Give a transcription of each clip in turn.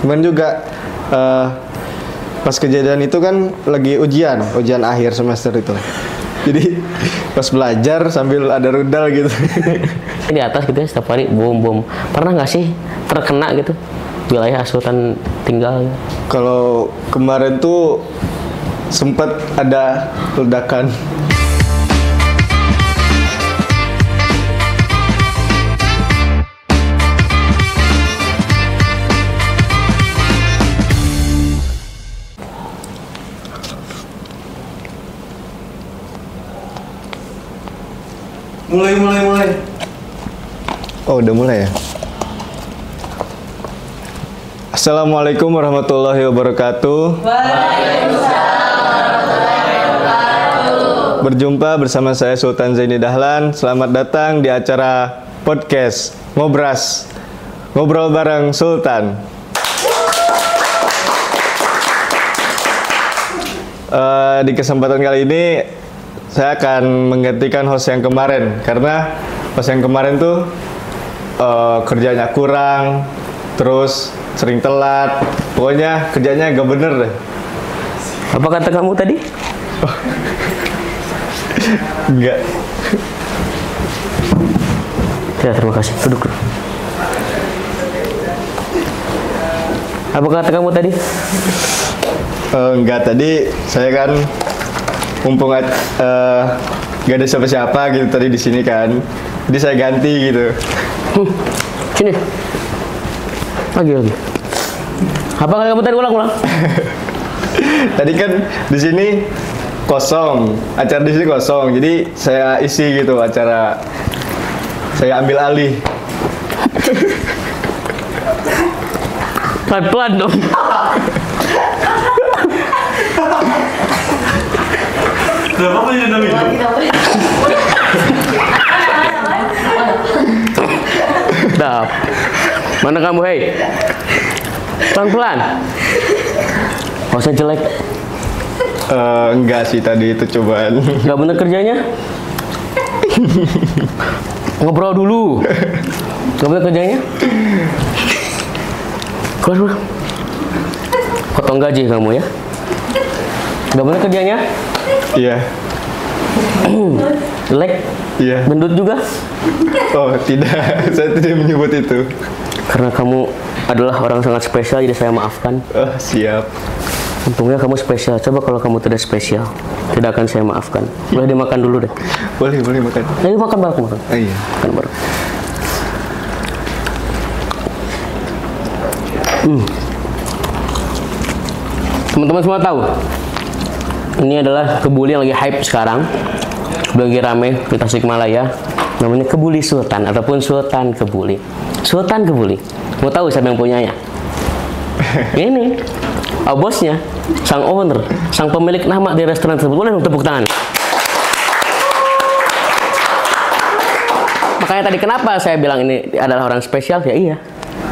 Cuman juga pas kejadian itu kan lagi ujian akhir semester itu. Jadi pas belajar sambil ada rudal gitu. Di atas gitu ya, setiap hari bom. Pernah nggak sih terkena gitu wilayah Sultan tinggal? Kalau kemarin tuh sempat ada ledakan. Mulai. Oh, udah mulai ya? Assalamualaikum warahmatullahi wabarakatuh. Waalaikumsalam warahmatullahi wabarakatuh. Berjumpa bersama saya Sultan Zaini Dahlan. Selamat datang di acara podcast Ngobras, ngobrol bareng Sultan. Di kesempatan kali ini saya akan menggantikan host yang kemarin, karena host yang kemarin tuh kerjanya kurang, terus sering telat, pokoknya kerjanya gak bener deh. Apa kata kamu tadi? Enggak. Ya, terima kasih. Duduk. Apa kata kamu tadi? Enggak, tadi saya kan mumpung gak ada siapa-siapa gitu tadi di sini kan, jadi saya ganti gitu. Sini. Lagi. Apa kata kamu tadi? Ulang. Tadi kan di sini kosong, acara di sini kosong, jadi saya isi gitu acara, saya ambil alih. Pelan-pelan dong. Kenapa jadi dendam itu? Dah. Mana kamu, hei? Pelan-pelan. Oh, saya jelek. Enggak sih, tadi itu cobaan. Gak bener kerjanya? Ngobrol dulu. Gak bener kerjanya? Keluar. Potong gaji kamu ya? Gak bener kerjanya? Iya. Jelek? Iya. Gendut juga? Oh, tidak. Saya tidak menyebut itu. Karena kamu adalah orang sangat spesial, jadi saya maafkan. Oh, siap. Untungnya kamu spesial. Coba kalau kamu tidak spesial, tidak akan saya maafkan. Boleh dimakan dulu deh. Boleh makan. Ayo makan bareng. Oh, iya. Makan bareng. Teman-teman semua tahu, ini adalah kebuli yang lagi hype sekarang, lagi rame di Tasikmalaya. Namanya Kebuli Sultan ataupun Sultan Kebuli. Sultan Kebuli. Mau tahu siapa yang punyanya? Ini, bosnya, sang owner, sang pemilik nama di restoran tersebut. Boleh dong tepuk tangan. Makanya tadi kenapa saya bilang ini adalah orang spesial? Ya iya,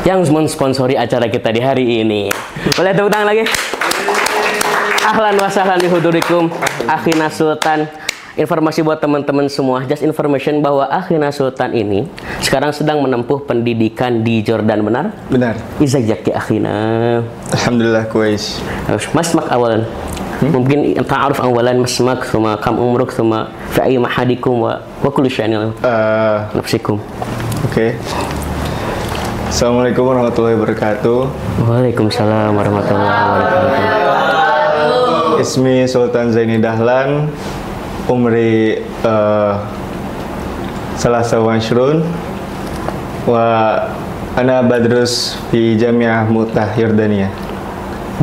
yang mensponsori acara kita di hari ini. Boleh tepuk tangan lagi? Ahlan wa sahlan bihudurikum akhina Sultan. Informasi buat teman-teman semua, just information bahwa akhina Sultan ini sekarang sedang menempuh pendidikan di Jordan, benar? Benar. Izajak ya akhina. Alhamdulillah kuis. Masmak awalan. Mungkin ta'aruf awalan masmak, thumma kam umruk, thumma fi ayyi mahadikum wa kullu syai'in nafsikum. Oke. Assalamualaikum warahmatullahi wabarakatuh. Waalaikumsalam warahmatullahi wabarakatuh. Ismi Sultan Zaini Dahlan, umri salasa wa ashrun, wa ana badrus fi Jamiah Mu'tah Yordania.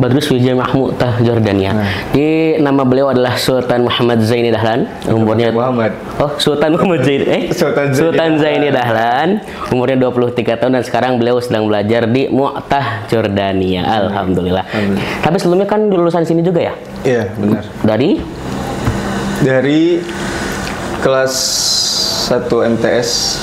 Badrus fi Jamiah Mu'tah Jordania. Di nama beliau adalah Sultan Muhammad Zaini Dahlan. Umurnya Muhammad. Oh, Sultan Muhammad Zaini. Sultan Zaini Dahlan. Umurnya 23 tahun dan sekarang beliau sedang belajar di Mu'tah Jordania. Alhamdulillah. Tapi sebelumnya kan lulusan sini juga ya? Iya, benar. Dari kelas satu MTS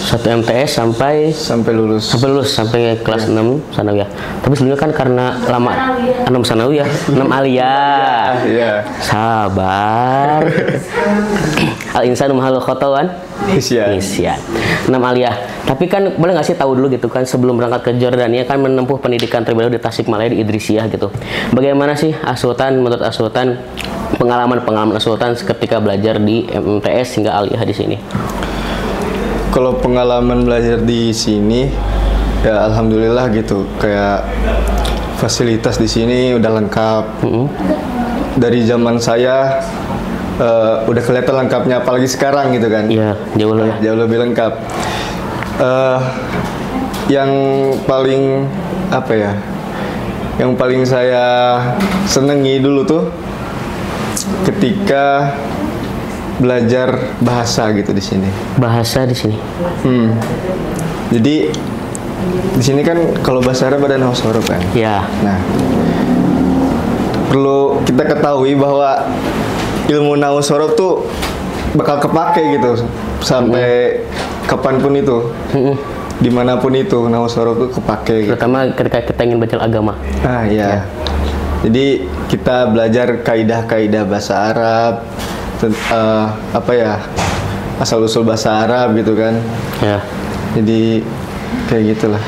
sampai lulus. sampai kelas 6 sanawiyah. Tapi sebelumnya kan karena lama 6 sanawiyah, 6 aliyah. Iya. Sabar. Al insanu mahal khotawan. Isya. 6 aliyah. Tapi kan boleh nggak sih tahu dulu gitu kan, sebelum berangkat ke Jordania kan menempuh pendidikan terlebih dahulu di Tasikmalaya di Idrisiyah gitu. Bagaimana sih menurut Sultan pengalaman Sultan ketika belajar di MTS hingga aliyah di sini? Kalau pengalaman belajar di sini ya alhamdulillah gitu, kayak fasilitas di sini udah lengkap. Dari zaman saya udah kelihatan lengkapnya, apalagi sekarang gitu kan. Iya, jauh lebih lengkap. Yang paling apa ya? Yang paling saya senengi dulu tuh ketika belajar bahasa gitu di sini. Bahasa di sini. Jadi di sini kan kalau bahasa Arab ada nahwu sorof kan. Ya. Nah, perlu kita ketahui bahwa ilmu nahwu sorof tuh bakal kepake gitu sampai kapanpun itu. Dimanapun itu nahwu sorof tuh kepake. Terutama ketika kita ingin belajar agama. Ah iya. Jadi kita belajar kaidah-kaidah bahasa Arab, apa ya, asal usul bahasa Arab gitu kan. Ya. Jadi kayak gitulah.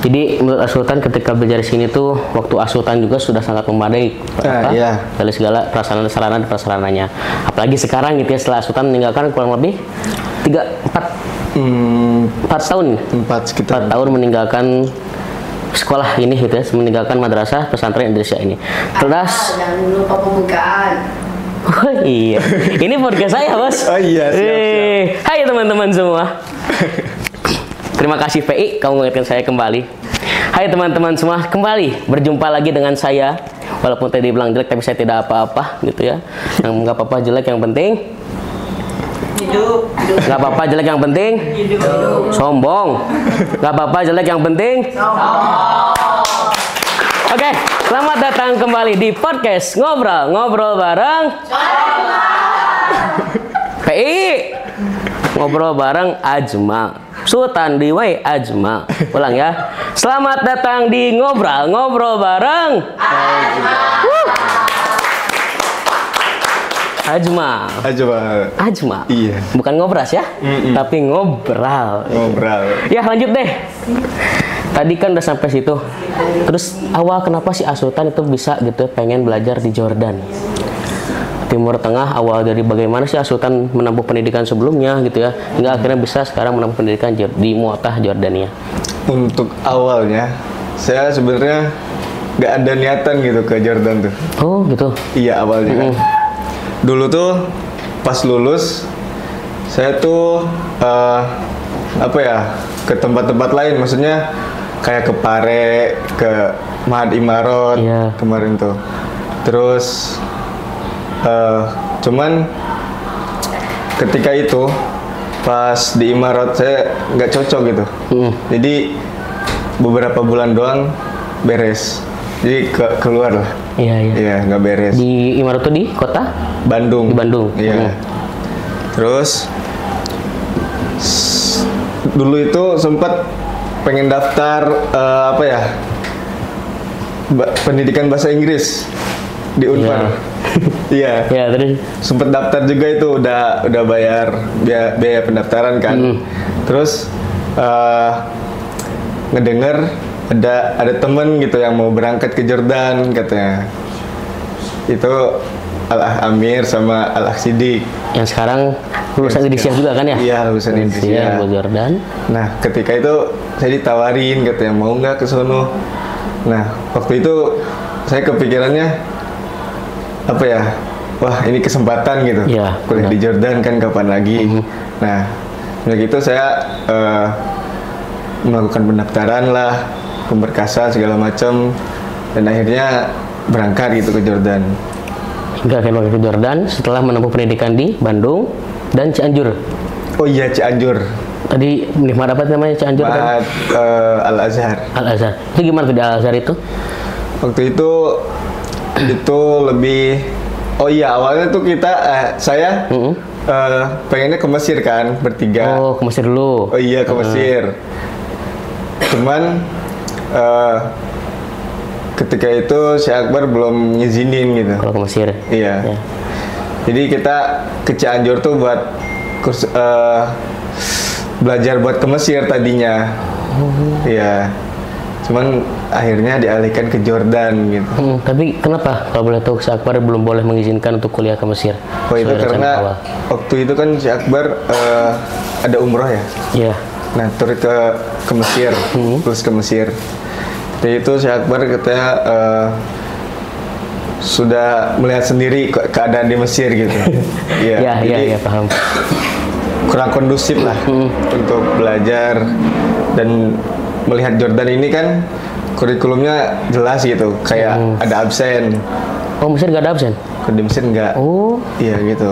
Jadi menurut Sultan ketika belajar di sini tuh waktu Sultan juga sudah sangat memadai iya. dari segala sarana dan prasarananya. Apalagi sekarang gitu ya, setelah Sultan meninggalkan kurang lebih 4 tahun. 4 tahun meninggalkan sekolah ini gitu ya, meninggalkan madrasah pesantren Indonesia ini. Terus jangan lupa pembukaan. Oh iya, ini podcast saya bos. Oh iya, siap. Hai teman-teman semua. Terima kasih PI, kamu mengingatkan saya kembali. Hai teman-teman semua, kembali berjumpa lagi dengan saya. Walaupun tadi bilang jelek, tapi saya tidak apa-apa gitu ya. Yang nggak apa-apa jelek, yang penting Hidup. nggak apa-apa jelek, yang penting sombong. Nggak apa-apa jelek, yang penting Oke, selamat datang kembali di podcast Ngobrol bareng PI. Ngobrol bareng Ajma Sultan Diwai Ajma. Ulang ya. Selamat datang di Ngobrol bareng Ajma. Ajma. Iya. Bukan ngobras ya, tapi ngobrol. Ya lanjut deh. Tadi kan udah sampai situ. Terus awal kenapa sih Sultan itu bisa gitu pengen belajar di Jordan? Timur Tengah, awal dari bagaimana sih Sultan menempuh pendidikan sebelumnya gitu ya, hingga akhirnya bisa sekarang menempuh pendidikan di Mu'tah, Jordania. Untuk awalnya saya sebenarnya nggak ada niatan gitu ke Jordan tuh. Oh gitu. Iya awalnya kan. Dulu tuh pas lulus saya tuh apa ya, ke tempat-tempat lain, maksudnya kayak ke Pare, ke Mahat Imarot kemarin tuh. Terus cuman ketika itu pas di Imarat saya nggak cocok gitu. Jadi beberapa bulan doang beres. Jadi keluar lah. Iya, nggak beres. Di Imarat tuh di kota Bandung. Di Bandung. Iya. Terus dulu itu sempat pengen daftar apa ya, pendidikan bahasa Inggris di Unpar. Iya. Ya, terus sempet daftar juga itu, udah bayar biaya pendaftaran kan. Terus ngedenger ada temen gitu yang mau berangkat ke Jordan katanya. Itu Al-Ah Amir sama Al-Ah Sidik. Yang sekarang lulusan Idrisiyah juga kan ya? Iya, lulusan Idrisiyah ke Jordan. Nah, ketika itu saya ditawarin katanya mau nggak ke sono. Nah, waktu itu saya kepikirannya apa ya, wah ini kesempatan gitu, kuliah di Jordan kan kapan lagi. Nah, begitu saya melakukan pendaftaran lah, pemberkasan segala macam, dan akhirnya berangkat gitu ke Jordan. Hingga akhirnya ke Jordan setelah menempuh pendidikan di Bandung dan Cianjur. Oh iya, Cianjur. Tadi Mad apa namanya Cianjur? Mad Al-Azhar. Al-Azhar. Itu gimana tuh di Al-Azhar itu? Waktu itu lebih, oh iya awalnya tuh kita saya pengennya ke Mesir kan bertiga. Oh, ke Mesir dulu. Oh iya, ke Mesir. Cuman ketika itu Syekh Akbar belum ngizinin gitu. Kalau ke Mesir. Iya. Ya. Jadi kita ke Cianjur tuh buat belajar buat ke Mesir tadinya. Iya. Cuman akhirnya dialihkan ke Jordan gitu. Tapi kenapa kalau boleh tahu Syekh Akbar belum boleh mengizinkan untuk kuliah ke Mesir? Oh itu Sesuai rencana karena awal. waktu itu kan Syekh Akbar ada umroh ya. Iya. Nah turut ke Mesir, terus ke Mesir. Jadi itu Syekh Akbar katanya sudah melihat sendiri keadaan di Mesir gitu. Iya, jadi paham. kurang kondusif lah untuk belajar dan melihat Jordan ini kan kurikulumnya jelas gitu, kayak ada absen. Oh, Mesir nggak ada absen? Kalau di Mesir nggak. Oh. Iya gitu.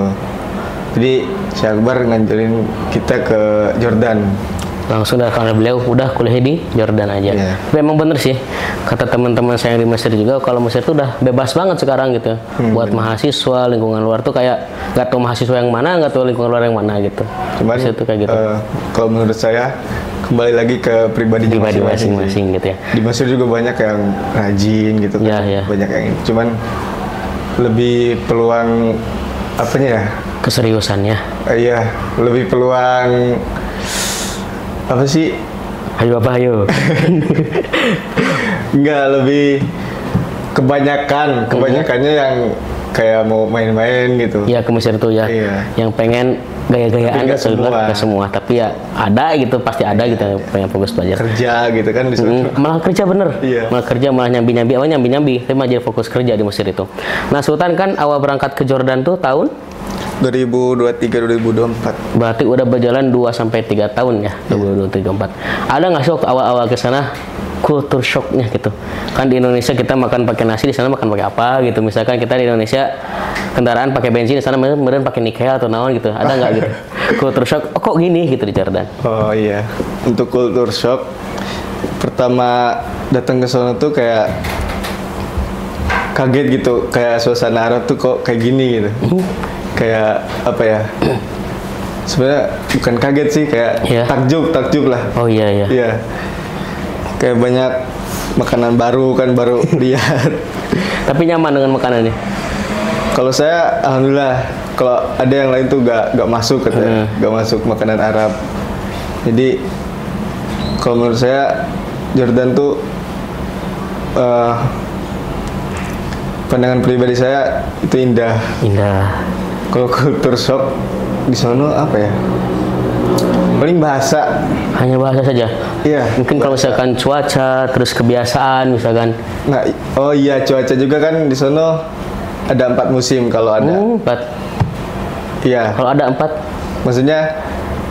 Jadi Syekh Akbar nganjurin kita ke Jordan. Langsung dah karena beliau udah kuliah di Jordan aja. Iya. Tapi emang bener sih, kata teman-teman saya yang di Mesir juga, kalau Mesir tuh udah bebas banget sekarang gitu. Buat mahasiswa, lingkungan luar tuh kayak nggak tahu mahasiswa yang mana, nggak tahu lingkungan luar yang mana gitu. Cuman Mesir tuh kayak gitu. kalau menurut saya kembali lagi ke pribadi Masing-masing gitu ya. Di Mesir juga banyak yang rajin gitu kan. Iya, iya. Banyak yang cuman lebih peluang apanya ya? Keseriusannya. Iya, lebih peluang apa sih? Ayo Bapak, ayo. Enggak, lebih kebanyakannya yang kayak mau main-main gitu. Iya, ke Mesir tuh ya. Iya. Yang pengen gaya-gayaan Tapi nggak semua. nggak semua, tapi ya ada gitu, pasti ada gitu yang pengen fokus belajar. Kerja gitu kan di sana. Malah kerja bener, Iya. malah kerja malah nyambi-nyambi, tapi malah jadi fokus kerja di Mesir itu. Nah, Sultan kan awal berangkat ke Jordan tuh tahun 2023-2024. berarti udah berjalan 2-3 tahun ya, 2023-2024. Ada nggak sih waktu awal-awal ke sana kultur shocknya gitu? Kan di Indonesia kita makan pakai nasi, di sana makan pakai apa gitu. Misalkan kita di Indonesia kendaraan pakai bensin, di sana meren pakai nikel atau naon gitu. Ada nggak gitu? Kultur shock, oh, kok gini gitu di Jordan? Oh iya, untuk kultur shock pertama datang ke sana tuh kayak kaget gitu, kayak suasana Arab tuh kok kayak gini gitu. Kayak apa ya? Sebenarnya bukan kaget sih, kayak Iya. takjub lah. Oh iya iya. Iya. Kayak banyak makanan baru kan, baru lihat. Tapi nyaman dengan makanannya. Kalau saya alhamdulillah, kalau ada yang lain tuh gak masuk katanya, gak masuk makanan Arab. Jadi kalau menurut saya Jordan tuh pandangan pribadi saya itu indah. Indah. Kalau kultur shock di sana apa ya? Paling bahasa. Hanya bahasa saja. Iya. Mungkin kalau misalkan cuaca, terus kebiasaan misalkan. Nah, oh iya, cuaca juga kan di sana ada 4 musim kalau ada. 4. Iya. Kalau ada 4. Maksudnya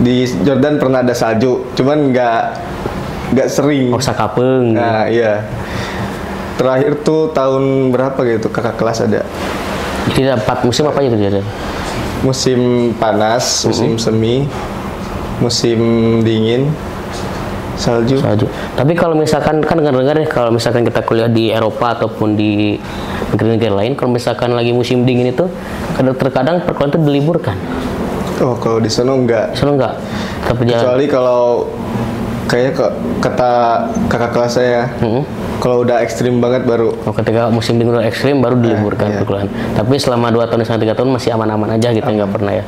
di Jordan pernah ada salju, cuman nggak sering. Oh, sakapeng. Nah, iya. Terakhir tuh tahun berapa gitu, kakak kelas ada. Jadi ada 4 musim apa aja tuh Jordan? Musim panas, musim semi, musim dingin, salju. Salju. Tapi kalau misalkan kan dengar-dengar ya, kalau misalkan kita kuliah di Eropa ataupun di negeri-negeri lain, kalau misalkan lagi musim dingin itu terkadang perkuliahan itu diliburkan. Oh, kalau di sana enggak. Soalnya enggak. Kecuali kalau kayaknya kata kakak kelas saya, kalau udah ekstrim banget baru. Oh, ketika musim dingin udah ekstrim baru diliburkan iya. perkuliahan. Tapi selama 2 tahun sampai 3 tahun masih aman-aman aja gitu, nggak pernah ya.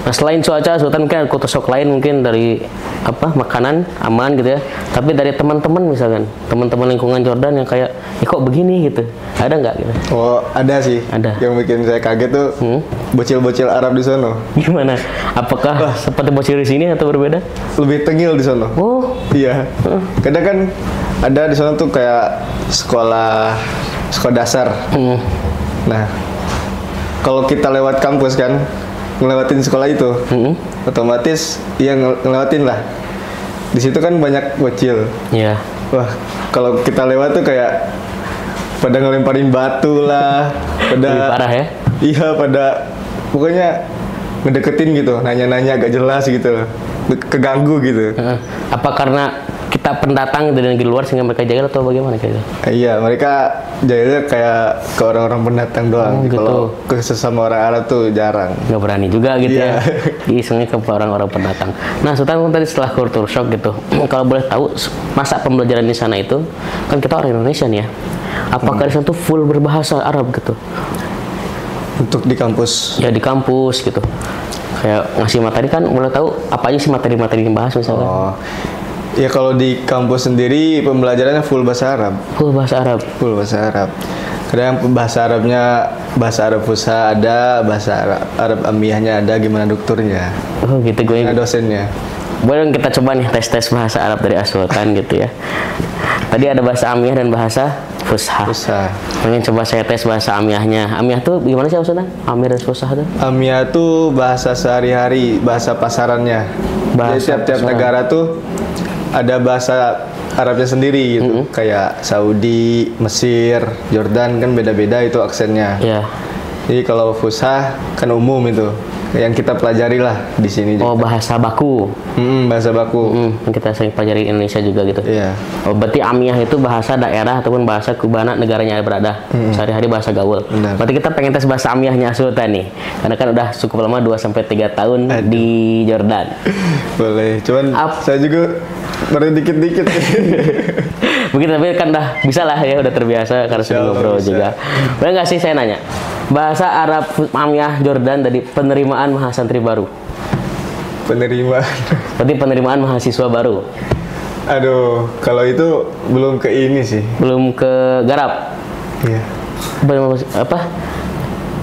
Nah, selain cuaca, Sultan mungkin ada kultur shock lain mungkin dari apa makanan aman gitu ya. Tapi dari teman-teman misalkan, teman-teman lingkungan Jordan yang kayak, kok begini gitu, ada nggak gitu? Oh, ada sih. Ada. Yang bikin saya kaget tuh bocil-bocil Arab di sana. Gimana? Apakah seperti bocil di sini atau berbeda? Lebih tengil di sana. Oh, Iya. Kadang kan ada di sana tuh kayak sekolah dasar. Nah, kalau kita lewat kampus kan, ngelewatin sekolah itu, otomatis ya ngelewatin lah. Di situ kan banyak bocil. iya. Wah, kalau kita lewat tuh kayak pada ngelemparin batu lah, pada Lebih parah ya? Iya, pada pokoknya ngedeketin gitu, nanya-nanya agak jelas gitu loh. Keganggu gitu. Apa karena kita pendatang dari negeri luar sehingga mereka jahil atau bagaimana kayak gitu? Iya, mereka jahilnya kayak ke orang-orang pendatang doang. Oh, gitu. Kalau ke sesama orang Arab tuh jarang. Nggak berani juga gitu Iya. ya, isengnya ke orang-orang pendatang. Nah, Sultan tadi setelah culture shock gitu, kalau boleh tahu masa pembelajaran di sana itu, kan kita orang Indonesia nih ya, apakah di sana tuh full berbahasa Arab gitu? Untuk di kampus. Ya di kampus gitu, kayak ngasih materi kan, boleh tahu apa aja sih materi-materi yang bahas misalkan? Oh, ya kalau di kampus sendiri pembelajarannya full bahasa Arab. Full bahasa Arab. Full bahasa Arab. Kadang bahasa Arabnya bahasa Arab Fusha ada, bahasa Arab Amiyahnya ada, gimana dokternya, Oh gitu gue. gimana dosennya. Boleh dong kita coba nih tes bahasa Arab dari Sultan gitu ya. Tadi ada bahasa Amiyah dan bahasa Fusha. Fusha. Pengen coba saya tes bahasa Amiyahnya. Amiyah tuh gimana sih Sultan? Amiyah dan Fusha tuh? Amiyah tuh bahasa sehari-hari, bahasa pasarannya. Bahasa Jadi tiap-tiap pasaran. negara tuh ada bahasa Arabnya sendiri gitu. Kayak Saudi, Mesir, Jordan kan beda-beda itu aksennya. Ya. Jadi kalau Fusha kan umum itu, yang kita pelajari lah di sini Oh juga. bahasa baku. Bahasa baku. Yang kita sering pelajari di Indonesia juga gitu. Iya. Oh berarti Amiyah itu bahasa daerah ataupun bahasa kubana negaranya berada. Sehari-hari bahasa gaul. Benar. Berarti kita pengen tes bahasa Amiyahnya Sultan nih. Karena kan udah cukup lama 2-3 tahun Aduh. di Jordan. Boleh, cuman saya juga baru dikit-dikit. Begitu tapi kan udah bisa lah ya, udah terbiasa karena sering Insyaallah ngobrol bisa. juga. Boleh nggak sih saya nanya? Bahasa Arab Amiyah Jordan dari penerimaan mahasantri baru. Penerimaan. Berarti penerimaan mahasiswa baru. Aduh, kalau itu belum ke ini sih. Belum ke garap. Iya. Apa?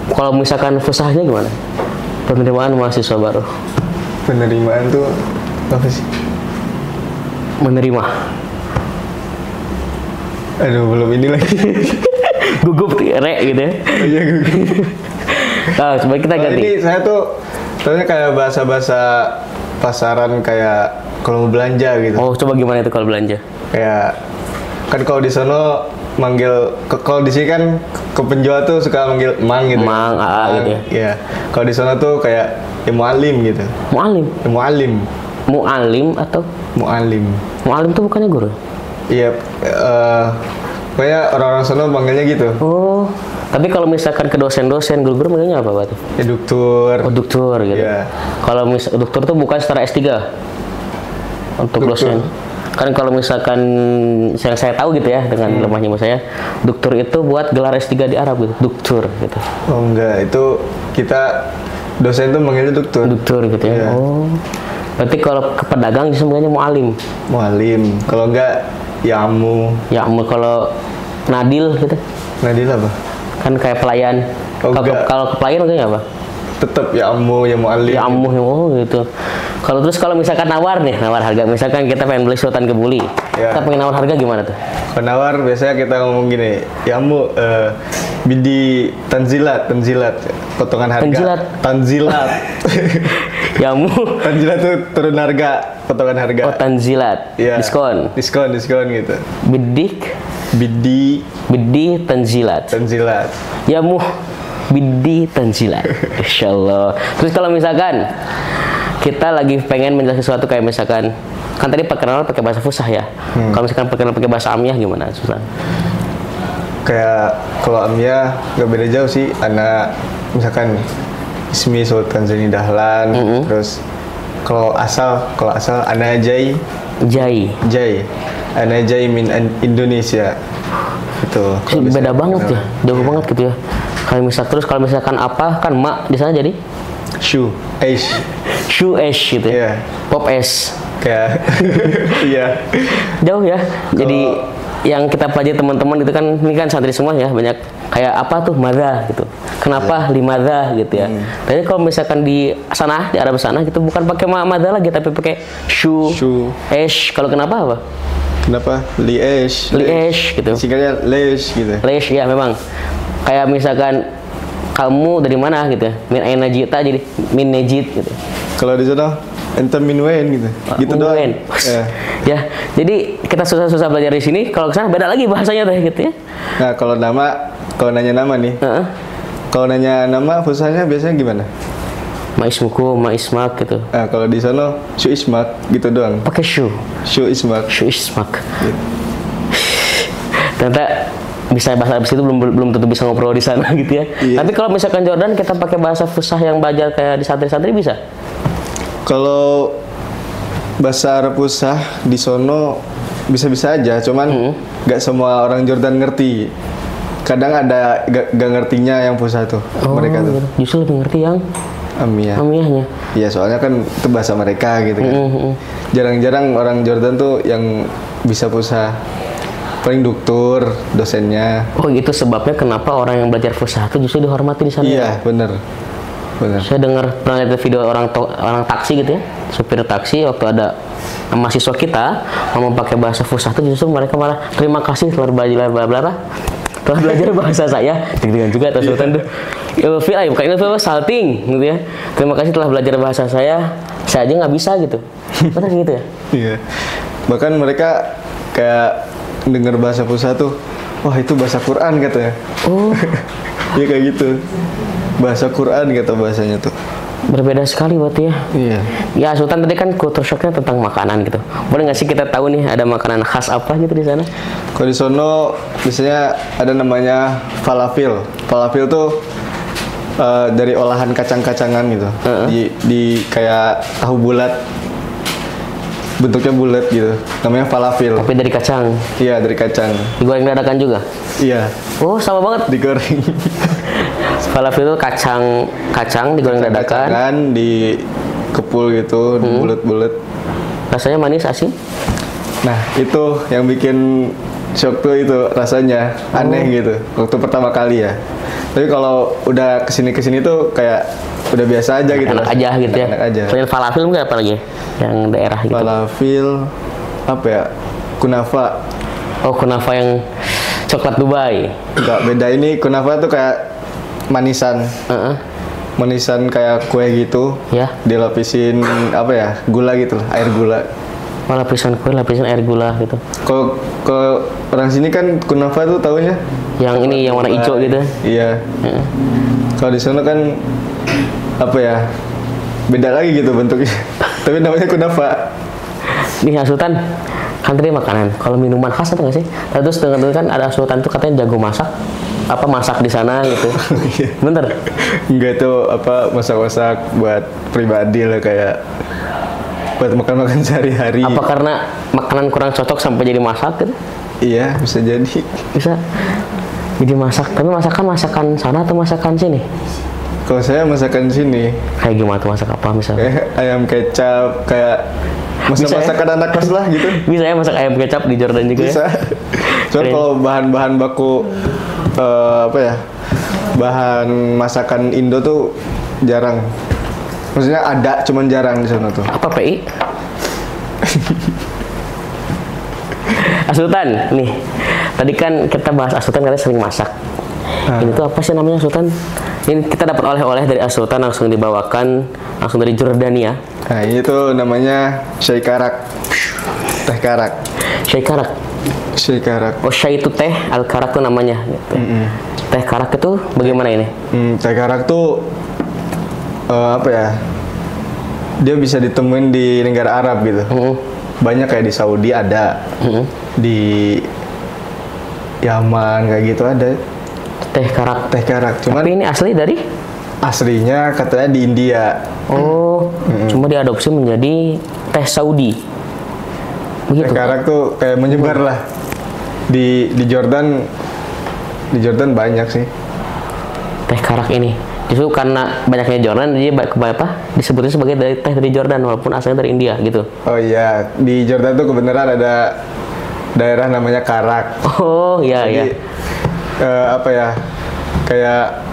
Kalau misalkan Fushahnya gimana? Penerimaan mahasiswa baru. Penerimaan tuh apa sih? Menerima. Aduh, belum ini lagi. Gugup re gitu ya. Iya, gugup. Nah, coba kita Kalau ganti. ini saya tuh soalnya kayak bahasa-bahasa pasaran kayak kalau mau belanja gitu. Oh, coba gimana itu kalau belanja? Kayak kan kalau di sono manggil kalau di sini kan ke penjual tuh suka manggil mang gitu. Mang, AA gitu ya. Iya. Kalau di sono tuh kayak ya mualim gitu. Mu'alim. Ya, mualim. Mu'alim atau Mualim. Mu'alim tuh bukannya guru? Iya, pokoknya orang-orang sono manggilnya gitu. Oh, tapi kalau misalkan ke dosen-dosen, guru-guru manggilnya apa tuh? Ya dokter. Oh, dokter gitu. Iya. Kalau dokter tuh bukan setara S3 untuk Dokter. dosen. Kan kalau misalkan yang saya tahu gitu ya dengan lemahnya saya, dokter itu buat gelar S3 di Arab gitu, dokter gitu. Oh enggak, itu kita dosen tuh manggilnya dokter. Dokter gitu ya. Iya. Oh. Berarti kalau ke pedagang justru manggilnya mu'alim. Mualim. Kalau enggak yamu. Ya, kalau Nadil gitu. Nadil apa? Kan kayak pelayan. Oh, enggak. Kalau ke pelayan manggilnya apa? Tetap yamu, ya mualim. Ya amuh, oh gitu. Kalau misalkan nawar nih, nawar harga. Misalkan kita pengen beli Sultan Kebuli, Ya. kita pengen nawar harga gimana tuh? Penawar biasanya kita ngomong gini, yamu bidi tanzilat, potongan harga. Tanzilat? Tanzilat. Yamu, Tanzilat tuh turun harga, potongan harga. oh tanzilat, Iya. diskon. Diskon gitu. Bidik, Bidi tanzilat. tanzilat. Yamu, bidi tanzilat. Insyaallah. Terus kalau misalkan kita lagi pengen menjelaskan sesuatu kayak misalkan kan tadi perkenalan pakai bahasa Fusha ya. Kalau misalkan perkenalan pakai bahasa Amiyah gimana, Susah? Kayak kalau Amia nggak beda jauh sih. Anak misalkan Ismi Sultan Zaini Dahlan, terus kalau asal Ana Jai, Ana Jai min Indonesia. Itu. Kalau Beda bisa banget ya, perkenalan. jauh banget gitu ya. Kalau misalkan apa kan mak di sana jadi Shu, Aish, shoe ash gitu ya. Iya. Pop ash. kayak iya. Jauh ya. Jadi yang kita pelajari teman-teman itu kan ini kan santri semua ya, banyak kayak apa tuh madza gitu. Kenapa limadza gitu ya. Tapi kalau misalkan di sana di Arab sana gitu bukan pakai madza lagi tapi pakai shoe ash. Kalau kenapa apa? Kenapa? Liesh. Liesh gitu. Singkatnya Leish gitu. Leish ya memang. Kayak misalkan kamu dari mana gitu ya. Min aina jita jadi min nejit gitu. Kalau di sana ente min wen gitu. Gitu doang. Wen. Ya. Ya, jadi kita susah-susah belajar di sini. Kalau ke sana beda lagi bahasanya teh gitu ya. Nah, kalau nanya nama nih. Heeh. Kalau nanya nama Fushanya biasanya gimana? Ma ismuku, ma ismak gitu. Nah, kalau di sana syu ismak gitu doang. Pakai syu. Syu ismak. Syu ismak. Ternyata bisa bahasa Arab itu belum tentu bisa ngobrol di sana gitu ya. Iya. Tapi kalau misalkan Jordan kita pakai bahasa fusah yang belajar kayak di santri-santri bisa? Kalau bahasa Arab Fusah di sono bisa-bisa aja, cuman nggak semua orang Jordan ngerti. Kadang ada gak ngertinya yang Fusah tuh mereka tuh. Justru lebih ngerti yang Amiyah. amiyahnya. Iya, soalnya kan itu bahasa mereka gitu kan. Jarang-jarang orang Jordan tuh yang bisa Fusah. Paling dokter, dosennya. Oh itu sebabnya kenapa orang yang belajar fusah itu justru dihormati di sana. Iya, bener. Saya pernah lihat video orang taksi gitu ya, supir taksi waktu ada mahasiswa kita mau pakai bahasa fusah itu justru mereka malah terima kasih telah belajar bahasa saya dengan juga atas sultan tuh. Ilfil bukan ilfil salting gitu ya. Terima kasih telah belajar bahasa saya aja nggak bisa gitu. Benar gitu ya? Iya. Bahkan mereka kayak dengar bahasa Fusah tuh, wah itu bahasa Quran katanya. Oh. Iya kayak gitu. Bahasa Quran kata bahasanya tuh. Berbeda sekali berarti ya. Iya. Ya Sultan tadi kan kultur shocknya tentang makanan gitu. Boleh nggak sih kita tahu nih ada makanan khas apa gitu di sana? Kalau di sono biasanya ada namanya falafel. Falafel tuh dari olahan kacang-kacangan gitu. Di kayak tahu bulat. Bentuknya bulat gitu. Namanya falafel. Tapi dari kacang. Iya, dari kacang. Digoreng dadakan juga? Iya. Oh, sama banget. Digoreng. Falafel itu kacang digoreng dadakan. Kacangan dikepul gitu, bulat-bulat. Rasanya manis, asin? Nah, itu yang bikin shock tuh itu rasanya aneh gitu. Waktu pertama kali ya. Tapi kalau udah kesini tuh kayak udah biasa aja gitu. Enak aja gitu ya. Enak aja. Selain falafel mungkin apa lagi? Yang daerah gitu. Falafel apa ya? Kunafa. Oh, kunafa yang coklat Dubai. Enggak, beda ini kunafa tuh kayak manisan. Manisan kayak kue gitu. Ya. Dilapisin apa ya? Gula gitu, air gula. Oh, lapisan kue, lapisan air gula gitu. Kalau orang sini kan kunafa tuh taunya Yang ini yang warna hijau gitu. Iya. Kalau di sana kan apa ya? Beda lagi gitu bentuknya. Tapi namanya kunafa. Nih ya Sultan, kan tadi makanan. Kalau minuman khas atau nggak sih? Terus dengar kan ada Sultan tuh katanya jago masak. Apa masak di sana gitu? Bener? Enggak tuh apa masak-masak buat pribadi lah kayak buat makan-makan sehari-hari. Apa karena makanan kurang cocok sampai jadi masak gitu? Iya, bisa jadi. Bisa jadi masak. Tapi masakan sana atau masakan sini? Kalau saya masakan sini Kayak gimana tuh masak apa misalnya? ayam kecap kayak masakan anak kos lah gitu. Bisa ya masak ayam kecap di Jordan juga Bisa. ya? Cuman kalau bahan-bahan baku apa ya? Bahan masakan Indo tuh jarang. Maksudnya ada, cuman jarang di sana tuh. Apa PI? Sultan, nih. Tadi kan kita bahas Sultan katanya sering masak. Ini tuh apa sih namanya Sultan? Ini kita dapat oleh-oleh dari Sultan langsung dibawakan langsung dari Jordania. Nah, ini tuh namanya syai karak. Teh karak. Syai karak. Syai karak. Oh, syai itu teh, al karak tuh namanya. Gitu. Teh karak itu bagaimana ini? Teh karak tuh apa ya? Dia bisa ditemuin di negara Arab gitu. Banyak kayak di Saudi ada, di Yaman kayak gitu ada. Teh karak. Teh karak. Cuman Tapi ini asli dari? aslinya katanya di India. Oh, cuma diadopsi menjadi teh Saudi. Begitu. Teh karak tuh kayak menyebar lah di Jordan. Di Jordan banyak sih. Teh karak ini. Justru karena banyaknya Jordan, dia disebutnya sebagai teh dari Jordan walaupun asalnya dari India gitu. Oh iya, di Jordan tuh kebenaran ada daerah namanya Karak. Oh iya. Jadi, apa ya? Kayak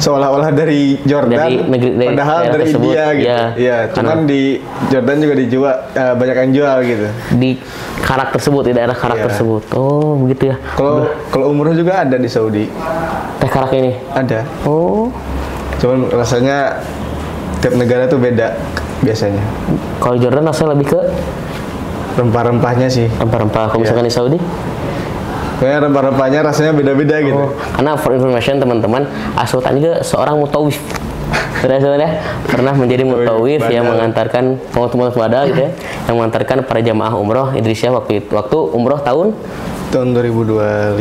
seolah-olah dari Jordan, Dari padahal daerah dari tersebut, India gitu. ya. Iya, cuman di Jordan juga dijual, banyak yang jual gitu. Di karak tersebut, di daerah karak Iya. tersebut. Oh begitu ya. Kalau umroh juga ada di Saudi, Teh karak ini. ada. Oh. Cuman rasanya tiap negara tuh beda biasanya. Kalau Jordan rasanya lebih ke Rempah-rempahnya sih. rempah-rempah. Kalau misalkan di Saudi? Kayak rempah-rempahnya rasanya beda-beda gitu. Oh, karena for information teman-teman, Sultan juga seorang mutawif. Saudara-saudara pernah menjadi mutawif yang mengantarkan pengumuman wada gitu ya, yang mengantarkan para jamaah umroh Idrisiah waktu umroh tahun 2025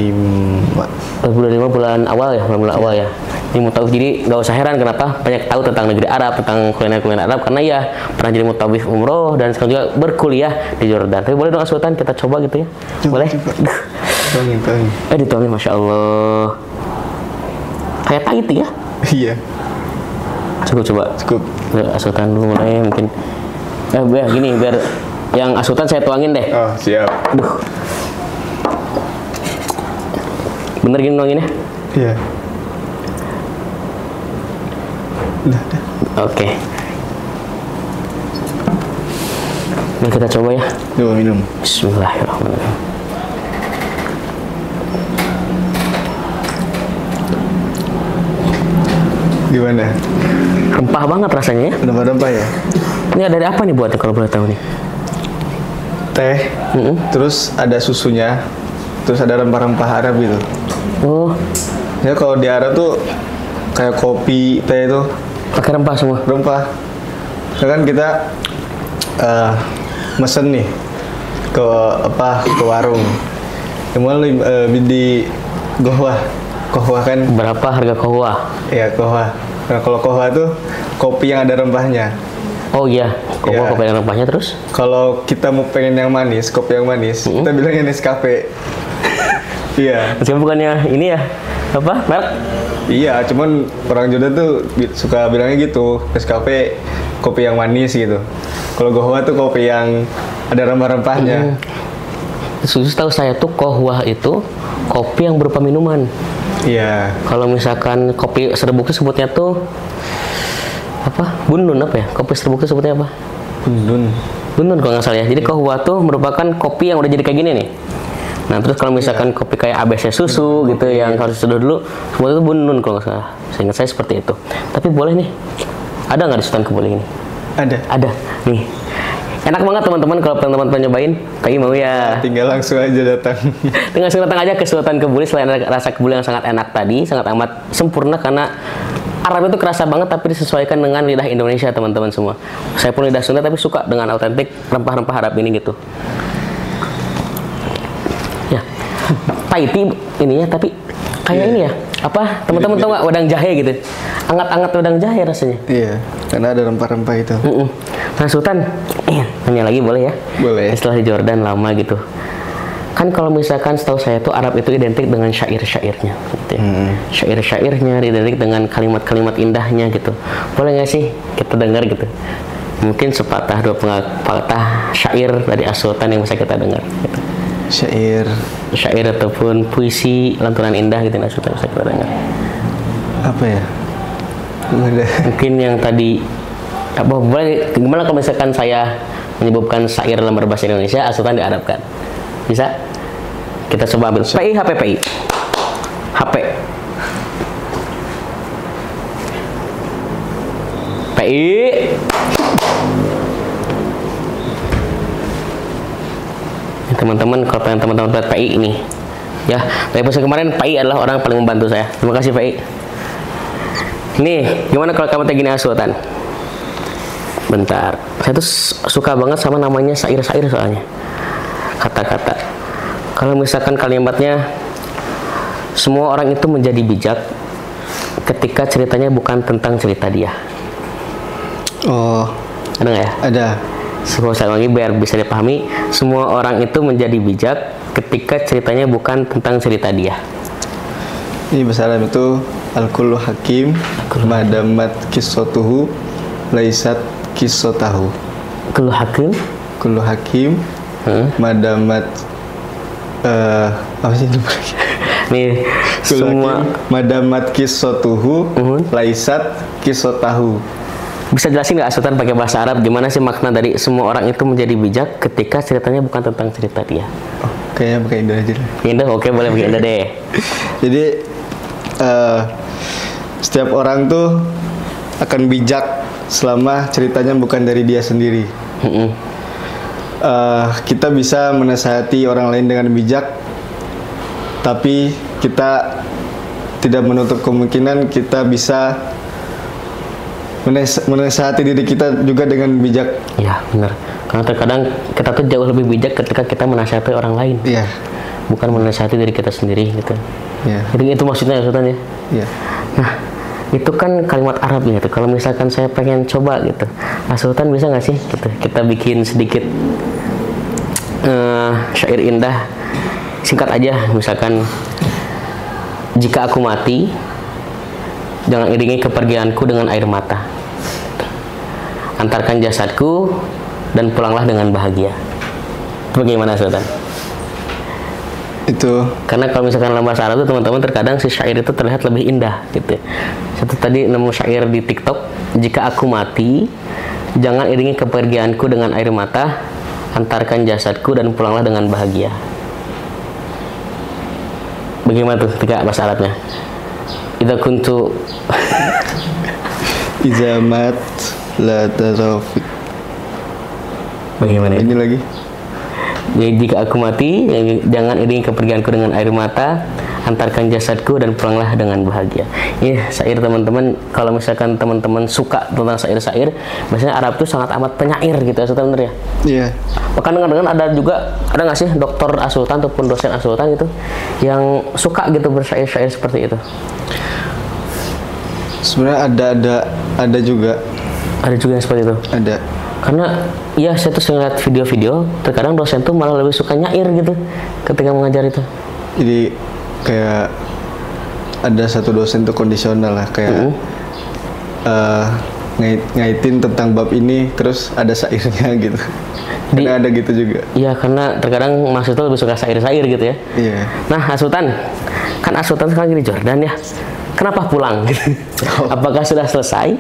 bulan awal ya, bulan awal ya. Ini mutawif, jadi nggak usah heran kenapa banyak tahu tentang negeri Arab, tentang kuliner Arab, karena ya pernah jadi mutawif umroh dan sekarang juga berkuliah di Jordan. Tapi boleh dong Sultan kita coba gitu ya? Boleh? Tuangin. Dituangin, masya Allah. Kayak pahit ya? Iya. Cukup. Sultan dulu mulai mungkin. Biar gini, biar yang Sultan saya tuangin deh. Oh, siap. Aduh. Bener gini tuanginnya? Iya. Udah. Oke. Mari kita coba ya. Coba minum. Bismillahirrahmanirrahim. Gimana? Rempah banget rasanya ya. Rempah-rempah ya? Ini ada dari apa nih buatnya kalau boleh tahu nih? Teh, terus ada susunya, terus ada rempah-rempah Arab gitu. Oh, Ya kalau di Arab tuh kayak kopi, teh itu pakai rempah semua. rempah. Ya kan kita mesen nih ke warung. Kemudian di kohwah kan? Berapa harga kohwa? Ya kohwah. Nah kalau kohwah tuh kopi yang ada rempahnya. Oh iya, kohwa Iya. kopi dengan rempahnya terus? Kalau kita mau pengen yang manis, kopi yang manis, kita bilangnya Nescafe. Iya. Meskipun bukannya ini ya, apa? Merek? Iya, cuman orang Jordan tuh suka bilangnya gitu, Nescafe kopi yang manis gitu. Kalau kohwa tuh kopi yang ada rempah-rempahnya. Susu tahu saya tuh kohwa itu kopi yang berupa minuman. Iya. Kalau misalkan kopi serbuk itu sebutnya tuh apa? Bunun apa ya? Kopi serbuk itu sebutnya apa? Bundun. Bunun kalau nggak salah ya. Jadi kohwa tuh merupakan kopi yang udah jadi kayak gini nih. Nah terus kalau misalkan kopi kayak ABC susu gitu yang harus seduh dulu, semua itu bunun kalau nggak salah. Seingat saya seperti itu. Tapi boleh nih. Ada nggak di Sultan Kebuli ini? Ada. Ada. Nih. Enak banget teman-teman kalau teman-teman nyobain. Pagi mau ya. Tinggal langsung aja datang. Tinggal datang aja ke Sultan Kebuli. Selain ada rasa kebuli yang sangat enak tadi, sangat amat sempurna karena Arab itu kerasa banget tapi disesuaikan dengan lidah Indonesia teman-teman semua. Saya pun lidah Sunda tapi suka dengan autentik rempah-rempah Arab ini gitu. Ya, pahiti ininya tapi kayak ini ya. Apa teman-teman tahu nggak wedang jahe gitu? Anget-anget wedang jahe rasanya. Iya, karena ada rempah-rempah itu. Nah Sultan, nanya lagi boleh ya? Boleh. Setelah di Jordan lama gitu. Kan kalau misalkan setahu saya tuh Arab itu identik dengan syair-syairnya gitu ya. Syair-syairnya identik dengan kalimat-kalimat indahnya gitu. Boleh nggak sih kita dengar gitu? Mungkin sepatah dua patah syair dari Sultan yang bisa kita dengar gitu. Syair ataupun puisi lantunan indah gitu yang Sultan bisa kita dengar. Apa ya? Ada. Mungkin yang tadi apa boleh, gimana kalau misalkan saya menyebutkan syair dalam berbahasa Indonesia, Sultan diarabkan? Bisa? Kita coba ambil PI. HP. PI. Teman-teman, kalau pengen teman-teman buat PI ini ya, dari episode kemarin PI adalah orang paling membantu saya. Terima kasih PI. Nih, gimana kalau kamu tanya gini Sultan? Bentar, saya tuh suka banget sama namanya syair-syair soalnya. Kata-kata. Kalau misalkan kalimatnya, semua orang itu menjadi bijak ketika ceritanya bukan tentang cerita dia. Oh, Ada nggak ya? ada. Saya lagi biar bisa dipahami. Semua orang itu menjadi bijak ketika ceritanya bukan tentang cerita dia. Ini bahasa Arab itu al-kullu hakim madamat qissatuhu laisat qissatahu. Kullu hakim. Kullu hakim madamat apa sih itu? Nih, Kullu semua hakim madamat qissatuhu laisat qissatahu. bisa jelasin nggak Sultan pakai bahasa Arab gimana sih makna dari semua orang itu menjadi bijak ketika ceritanya bukan tentang cerita dia? Oh, kayaknya pakai Indo aja deh. Indah, oke boleh pakai Indah deh. Jadi setiap orang tuh akan bijak selama ceritanya bukan dari dia sendiri. Kita bisa menasihati orang lain dengan bijak, tapi kita tidak menutup kemungkinan kita bisa menasihati diri kita juga dengan bijak. Ya benar. Karena terkadang kita tuh jauh lebih bijak ketika kita menasihati orang lain. Iya. Bukan menasihati diri kita sendiri gitu. Iya. Jadi itu maksudnya ya Sultan ya. Iya. Nah itu kan kalimat Arab gitu. Kalau misalkan saya pengen coba gitu, Sultan bisa nggak sih gitu, kita bikin sedikit syair indah, singkat aja, misalkan jika aku mati, jangan iringi kepergianku dengan air mata, antarkan jasadku dan pulanglah dengan bahagia. Bagaimana Sultan? Itu Karena kalau misalkan dalam bahasa Arab itu teman-teman terkadang si syair itu terlihat lebih indah gitu. Satu tadi nemu syair di TikTok, jika aku mati, jangan iringi kepergianku dengan air mata, antarkan jasadku dan pulanglah dengan bahagia. Bagaimana tuh ketika bahasa Arabnya? Idza kuntu izamat la tarafik. Bagaimana Ini lagi. Jadi jika aku mati, jangan iringi kepergianku dengan air mata, antarkan jasadku dan pulanglah dengan bahagia. Ini syair teman-teman. Kalau misalkan teman-teman suka tentang syair-syair, biasanya Arab tuh sangat amat penyair gitu ya Sultan, bener ya? Iya. Bahkan dengan ada juga, ada nggak sih dokter Asultan ataupun dosen Asultan gitu yang suka gitu bersyair-syair seperti itu? Sebenarnya ada juga. Ada juga yang seperti itu. Ada. Karena ya saya tuh sering lihat video-video, terkadang dosen tuh malah lebih suka nyair gitu ketika mengajar itu. Jadi kayak ada satu dosen tuh kondisional lah, kayak ngaitin tentang bab ini terus ada syairnya gitu. Karena ada gitu juga. Iya, karena terkadang mahasiswa lebih suka syair-syair gitu ya. Iya. Nah, Asultan, kan Asultan sekarang di Jordan ya. Kenapa pulang? Apakah sudah selesai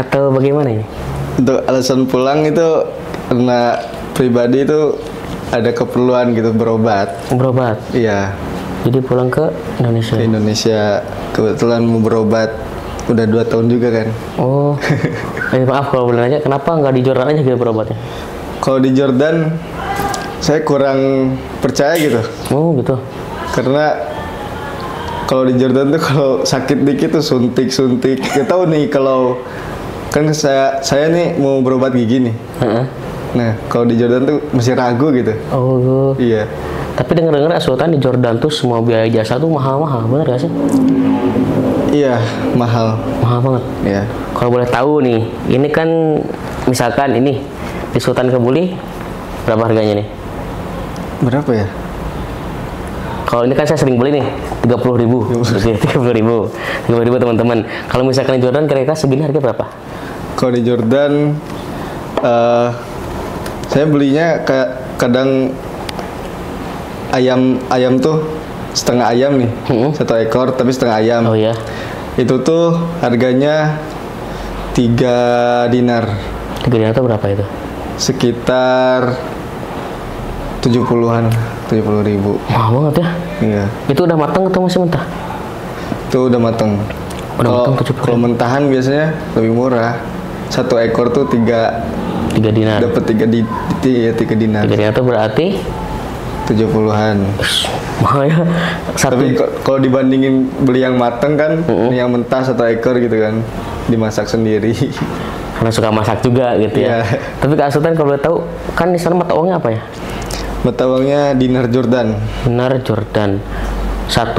atau bagaimana ini? Untuk alasan pulang itu karena pribadi itu ada keperluan gitu, berobat. Berobat. Iya. Jadi pulang ke Indonesia. Ke Indonesia kebetulan mau berobat udah 2 tahun juga kan. Oh. Maaf kalau boleh nanya, kenapa nggak di Jordan aja gitu berobatnya? Kalau di Jordan saya kurang percaya gitu. Oh, gitu. Karena kalau di Jordan tuh kalau sakit dikit tuh suntik. Kita tahu nih kalau kan saya nih mau berobat gigi nih. Nah, kalau di Jordan tuh masih ragu gitu. Oh. Iya. Tapi dengar-dengar Sultan di Jordan tuh semua biaya jasa tuh mahal-mahal, bener gak sih? Iya, mahal. Mahal banget. Iya. Kalau boleh tahu nih, ini kan misalkan ini di Sultan Kebuli berapa harganya nih? Berapa ya? Kalau ini kan saya sering beli nih, 30.000. 30.000 teman-teman. Kalau misalkan di Jordan kira-kira segini harga berapa? Kalau di Jordan saya belinya kayak kadang ayam tuh setengah ayam nih, 1 ekor tapi setengah ayam. Oh ya. Itu tuh harganya 3 dinar. 3 dinar itu berapa itu? Sekitar 70-an, 70.000. Mahal banget ya. Iya. Itu udah matang atau masih mentah? Itu udah matang. Udah matang 70.000. Kalau mentahan biasanya lebih murah. 1 ekor tuh 3 dinar. dapat 3 dinar. 3 dinar itu berarti 70-an. mahal ya. Tapi kalau dibandingin beli yang matang kan, yang mentah 1 ekor gitu kan, dimasak sendiri. Karena suka masak juga gitu ya. Iya. Tapi Kak Sultan kalau boleh tahu, kan di sana mata uangnya apa ya? Mata uangnya dinar Jordan. Dinar Jordan. 1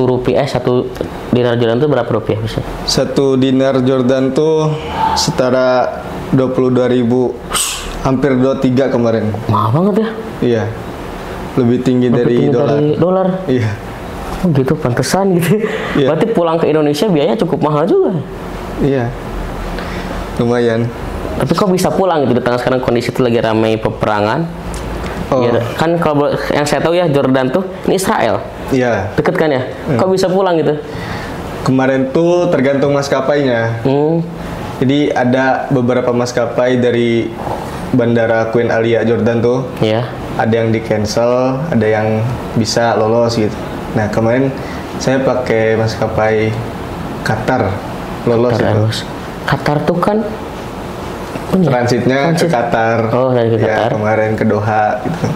dinar Jordan itu berapa rupiah bisa? 1 dinar Jordan tuh setara 22.000, hampir 23 kemarin. Mahal banget ya. Iya. Lebih tinggi dari dolar. Iya. Oh gitu, pantesan gitu. Iya. Berarti pulang ke Indonesia biayanya cukup mahal juga. Iya. Lumayan. Tapi kok bisa pulang gitu di tengah sekarang kondisi itu lagi ramai peperangan? Oh. Ya, kan kalau yang saya tahu ya Jordan tuh ini Israel. Iya. Deket kan ya? Kok bisa pulang gitu? Kemarin tuh tergantung maskapainya. Jadi ada beberapa maskapai dari Bandara Queen Alia Jordan tuh. Iya. Ada yang di cancel, ada yang bisa lolos gitu. Nah kemarin saya pakai maskapai Qatar, lolos itu. Qatar tuh kan transitnya ke Qatar. Oh, dari ke Ya, Qatar. kemarin ke Doha gitu.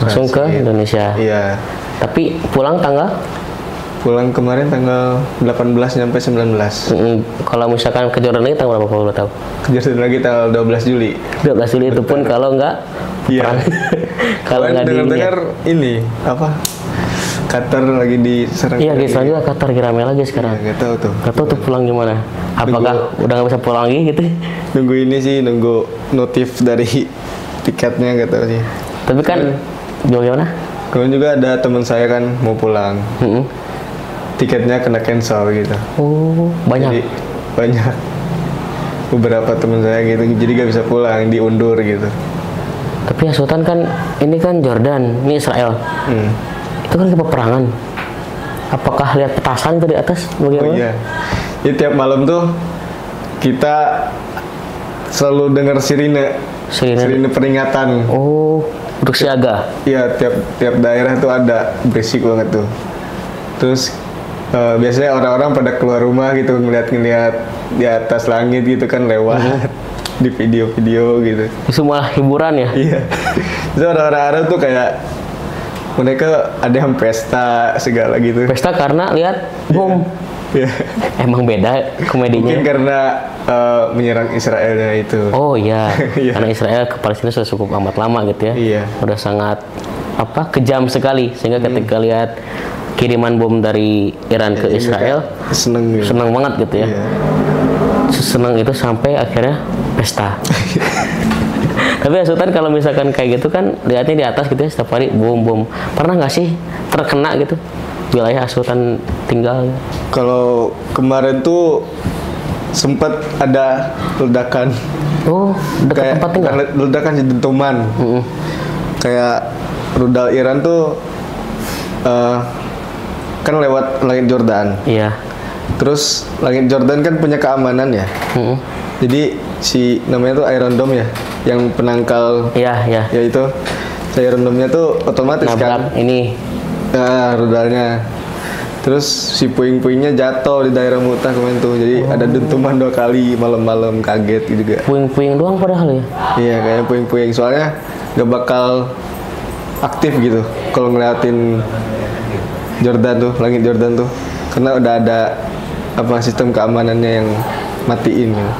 Langsung ke Transit. Indonesia. Iya. Tapi pulang tanggal Pulang kemarin tanggal 18 sampai 19. Kalau misalkan ke Jordan lagi tanggal berapa kalau lo tahu? Ke Jordan lagi tanggal 12 Juli. 12 Juli itu pun kalau nggak Iya. perang. Kalau nggak di dengar ini apa? Qatar lagi diserang. Iya, Israel juga Qatar rame lagi sekarang. Nggak tahu tuh. Nggak tahu tuh pulang gimana? Apakah udah nggak bisa pulang lagi gitu? Nunggu ini sih, nunggu notif dari tiketnya nggak tahu sih. Tapi kan gimana? Kemudian juga ada teman saya kan mau pulang. Tiketnya kena cancel gitu. Oh, banyak. Jadi, banyak. Beberapa teman saya gitu, jadi gak bisa pulang, diundur gitu. Tapi ya Sultan kan ini kan Jordan, ini Israel. Itu kan peperangan. Apakah lihat petasan itu di atas? Bagaimana? Oh iya. Jadi tiap malam tuh kita selalu dengar sirine peringatan. Oh, untuk siaga. Iya, tiap daerah tuh ada, berisik banget tuh. Terus biasanya orang-orang pada keluar rumah gitu ngeliat di atas langit gitu kan lewat di video-video gitu. Itu malah hiburan ya? Iya. Terus orang-orang Arab tuh kayak mereka ada yang pesta segala gitu. Pesta karena lihat bom. Iya. Emang beda komedinya. Mungkin karena menyerang Israelnya itu. Oh iya, Iya. karena Israel ke Palestina sudah cukup amat lama gitu ya. Iya. Udah sangat kejam sekali sehingga ketika lihat kiriman bom dari Iran ke Israel seneng gitu. seneng banget gitu ya. Iya. Seneng itu sampai akhirnya pesta. Tapi ya Sultan kalau misalkan kayak gitu kan lihatnya di atas gitu ya setiap hari bom. Pernah nggak sih terkena gitu wilayah Sultan tinggal? Kalau kemarin tuh sempat ada ledakan. Oh, dekat tempat tinggal. Ledakan di dentuman. Kayak rudal Iran tuh kan lewat langit Jordan. Iya. Terus langit Jordan kan punya keamanan ya. Jadi si namanya tuh Iron Dome ya, yang penangkal. Iya. Ya itu, si Iron Dome-nya tuh otomatis Nabrak kan. ini. Ya, rudalnya. Terus si puing-puingnya jatuh di daerah Mutah kemarin tuh. Jadi ada dentuman 2 kali malam-malam, kaget gitu juga. Puing-puing doang padahal ya. Iya, kayaknya puing-puing. Soalnya gak bakal aktif gitu kalau ngeliatin Jordan tuh, langit Jordan tuh. Karena udah ada sistem keamanannya yang matiin gitu.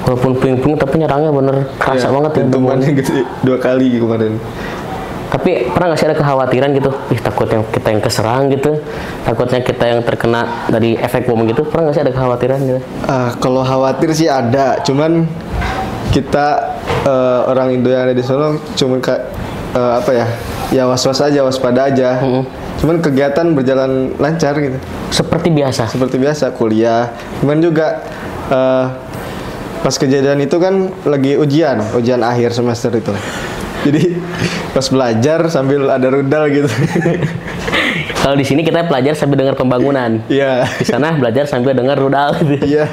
Walaupun puing-puing tapi nyerangnya bener kerasa banget ya. Dentumannya gede 2 kali kemarin. Tapi pernah nggak sih ada kekhawatiran gitu? Takutnya kita yang keserang gitu, takutnya kita yang terkena dari efek bom gitu. Pernah nggak sih ada kekhawatiran gitu? Kalau khawatir sih ada, cuman kita orang Indo yang ada di sana cuman ya was-was aja, waspada aja. Cuman kegiatan berjalan lancar gitu. Seperti biasa. Seperti biasa, kuliah. Cuman juga pas kejadian itu kan lagi ujian akhir semester itu. Jadi pas belajar sambil ada rudal gitu. Kalau di sini kita belajar sambil dengar pembangunan. Iya. Di sana belajar sambil dengar rudal gitu. Iya.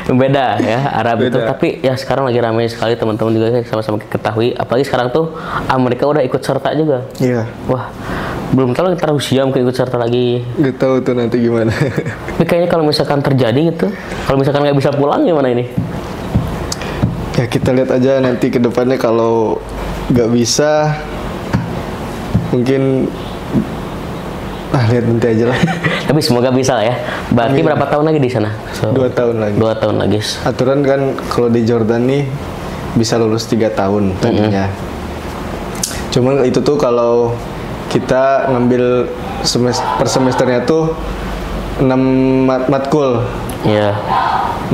Beda ya Arab itu. Beda. Tapi ya sekarang lagi ramai sekali teman-teman juga sama-sama ketahui. Apalagi sekarang tuh Amerika udah ikut serta juga. Iya. Wah, belum tahu ntar Rusia mungkin ikut serta lagi. Gak tahu tuh nanti gimana. Tapi kayaknya kalau misalkan terjadi gitu, kalau misalkan nggak bisa pulang gimana ini? Ya kita lihat aja nanti ke depannya, kalau nggak bisa mungkin lihat nanti aja lah. Tapi semoga bisa lah ya. Berarti berapa tahun lagi di sana? 2 tahun lagi. 2 tahun lagi. Aturan kan kalau di Jordan nih bisa lulus 3 tahun tadinya. Cuman itu tuh kalau kita ngambil per semesternya tuh 6 matkul. Iya.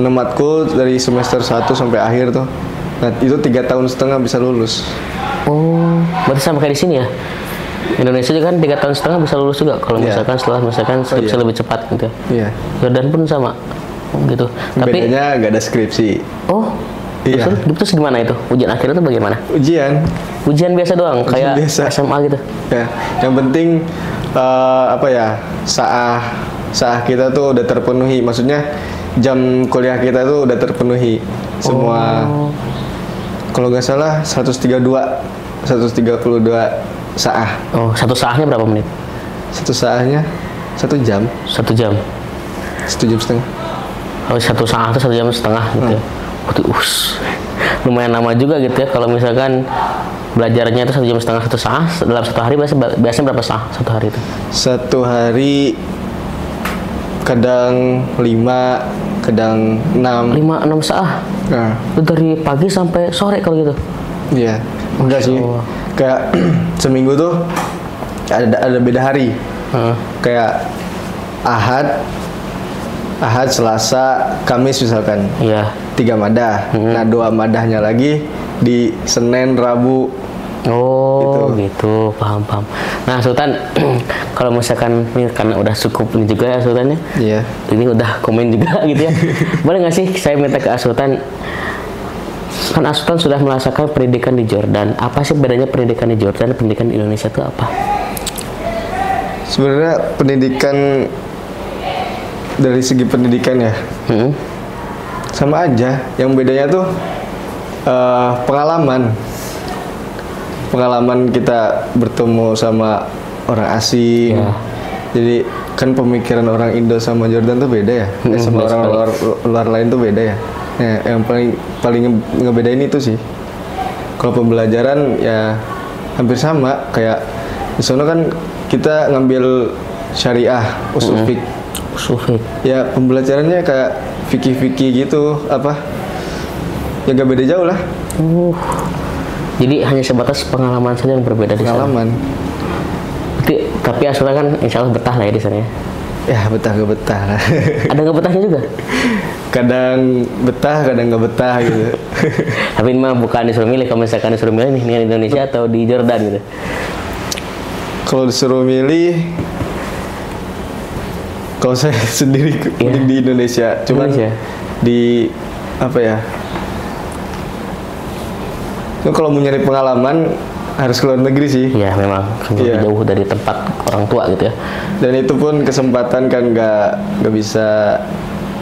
6 matkul dari semester 1 sampai akhir tuh. Nah, itu 3,5 tahun bisa lulus. Oh, berarti sama kayak di sini ya? Indonesia juga kan 3,5 tahun bisa lulus juga kalau Iya. setelah skripsi iya. lebih cepat gitu. Iya. Jordan pun sama gitu. Tapi Bedanya nggak ada skripsi. oh, Iya. terus gimana itu? Ujian akhirnya tuh bagaimana? Ujian. Ujian biasa doang, kayak biasa. SMA gitu. Ya, yang penting saah kita tuh udah terpenuhi. Maksudnya jam kuliah kita tuh udah terpenuhi semua. Kalau nggak salah 132 saah. Oh, satu saahnya berapa menit? Satu saahnya 1 jam, 1 jam. 1 jam setengah. Kalau 1 saah itu 1 jam setengah gitu ya. Lumayan lama juga gitu ya kalau misalkan belajarnya itu 1,5 jam, 1 setengah dalam satu hari biasanya berapa satu hari itu? Satu hari kadang 5, kadang 6. 5-6 saat. Nah, Itu dari pagi sampai sore kalau gitu. iya. Enggak sih. Allah. Kayak seminggu tuh ada beda hari. Kayak Ahad, Selasa, Kamis misalkan. Iya. 3 madah. Nah, 2 madahnya lagi di Senin, Rabu. Oh gitu, paham. Nah Sultan, kalau misalkan ini karena udah cukup ini juga ya Sultan ya, Iya. ini udah komen juga gitu ya. Boleh nggak sih saya minta ke Sultan, kan Sultan sudah merasakan pendidikan di Jordan. Apa sih bedanya pendidikan di Jordan dan pendidikan di Indonesia itu apa? Sebenarnya pendidikan dari segi pendidikan ya sama aja. Yang bedanya tuh pengalaman kita bertemu sama orang asing. Ya. Jadi kan pemikiran orang Indo sama Jordan tuh beda ya. Sama orang luar lain tuh beda ya. Nah, yang paling ngebedain itu sih. Kalau pembelajaran ya hampir sama, kayak di sana kan kita ngambil syariah, usul fiqh. Sufik. Ya pembelajarannya kayak fikih-fikih gitu, apa? Ya gak beda jauh lah. Jadi hanya sebatas pengalaman saja yang berbeda di sana. Pengalaman. Tapi Sultan kan insya Allah betah lah ya di sana ya. Ya betah gak betah lah. Ada nggak betahnya juga? Kadang betah, kadang gak betah gitu. Tapi ini mah bukan disuruh milih. Kalau misalkan disuruh milih nih di Indonesia atau di Jordan gitu. Kalau disuruh milih, kalau saya sendiri mending di Indonesia. Cuman Indonesia. di apa ya? Kalau mau nyari pengalaman harus keluar negeri sih. Iya memang lebih Iya. jauh dari tempat orang tua gitu ya. Dan itu pun kesempatan kan nggak bisa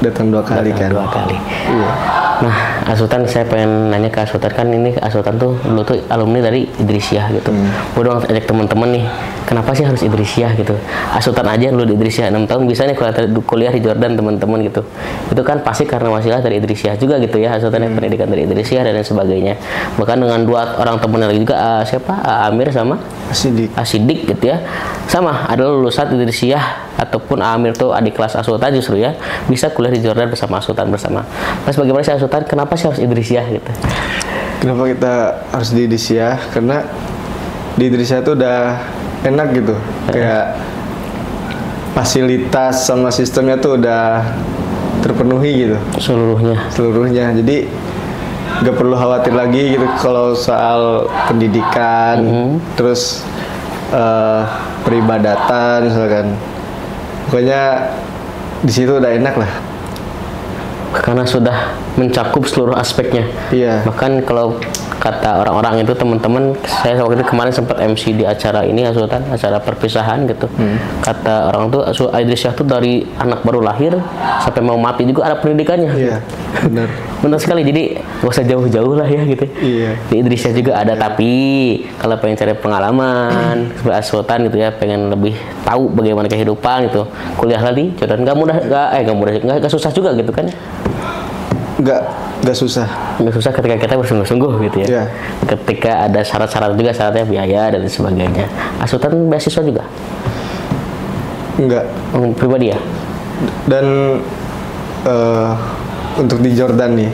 datang 2 kali kan. 2 kali. Iya. Nah, Sultan saya pengen nanya ke Sultan, kan ini Sultan tuh dulu tuh alumni dari Idrisyah gitu. Gue dong ajak teman-teman nih, kenapa sih harus Idrisyah gitu? Sultan aja dulu di Idrisyah 6 tahun bisa nih kuliah di Jordan teman-teman gitu. Itu kan pasti karena wasilah dari Idrisyah juga gitu ya, Sultan yang pendidikan dari Idrisyah dan lain sebagainya. Bahkan dengan 2 orang teman lagi juga, siapa? Amir sama Asidik gitu ya. Sama, adalah lulusan Idrisyah ataupun Amir tuh adik kelas Sultan justru ya, bisa kuliah di Jordan bersama Sultan bersama. Mas bagaimana sih Sultan, kenapa sih harus Idrisyah gitu? Kenapa kita harus di Idrisyah? Karena di Idrisyah tuh udah enak gitu. Kayak fasilitas sama sistemnya tuh udah terpenuhi gitu. Seluruhnya. Jadi nggak perlu khawatir lagi gitu kalau soal pendidikan, terus peribadatan misalkan. Pokoknya di situ udah enak lah. Karena sudah mencakup seluruh aspeknya. Iya. Bahkan kalau kata orang-orang itu teman-teman, saya waktu itu kemarin sempat MC di acara ini ya Sultan, acara perpisahan gitu. Kata orang tuh Idrisyah tuh dari anak baru lahir sampai mau mati juga ada pendidikannya. Iya, benar. Benar sekali. Jadi gak usah jauh-jauh lah ya gitu. Iya. Di Idrisyah juga ada, tapi kalau pengen cari pengalaman sebagai Sultan gitu ya, pengen lebih tahu bagaimana kehidupan gitu, kuliah lagi Jordan nggak susah juga gitu kan? Nggak susah. Nggak susah ketika kita bersungguh-sungguh gitu ya. Iya. Ketika ada syarat-syarat juga, syaratnya biaya dan sebagainya. Sultan beasiswa juga? Enggak. Pribadi ya? Dan untuk di Jordan nih,